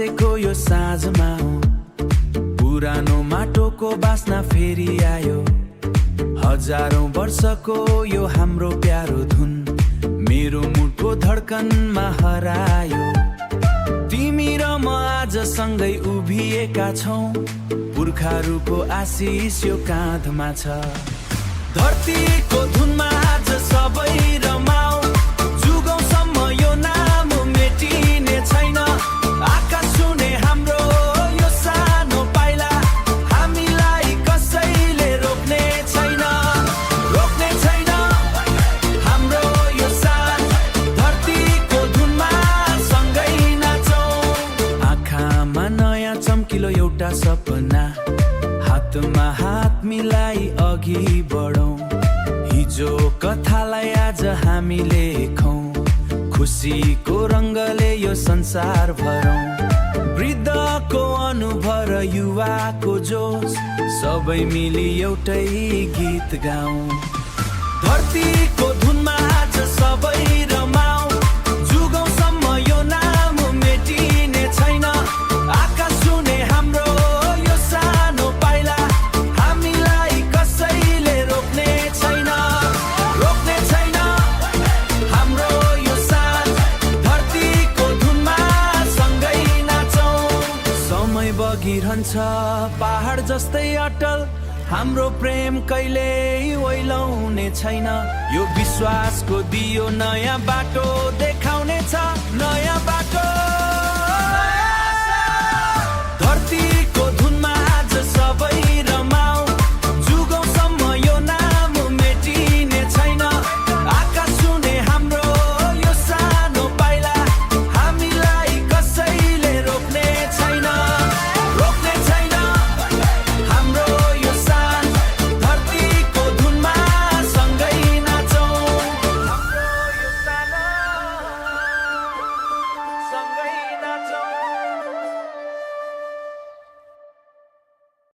बसेको यो साँझमा हो, पुरानो माटोको बास्ना फेरि आयो। हजारौं वर्षको यो हाम्रो प्यारो धुन मेरो मुटको धड्कनमा हरायो। तिमी र म आज सँगै उभिएका छौं, पुर्खाहरूको आशिष यो काँधमा छ। धरतीको धुनमा आज सबै रमाऊ, जुगौँसम्म यो नाम मेटिने छैन। आकाश छुने हाम्रो यो सानो पाइला, हामीलाई कसैले रोक्ने छैन, रोक्ने छैन हाम्रो यो साथ। धरतीको धुनमा सँगै नाचौं, आँखामा नयाँ चम्किलो एउटा सपना, हातमा हात मिलाई अघि बढौं। हिजो कथालाई आज हामी लेखौं, खुसीको रङ्गले यो संसार भरौं। वृद्धको अनुभव र युवाको जोश, सबै मिली एउटै गीत गाउँ। धरतीको धुनमा आज सबै रमाऊ, जुगौँसम्म यो नाम मेटिने छैन। आकाश छुने हाम्रो यो सानो पाइला, हामीलाई कसैले रोक्ने छैन, रोक्ने छैन हाम्रो यो साथ। धरतीको धुनमा सँगै नाचौं, समय बगिरहन्छ पहाड जस्तै अटल, हाम्रो प्रेम कहिल्यै ओइलाउने छैन। यो विश्वासको दियो नयाँ बाटो देखाउने छ, नयाँ बाटो।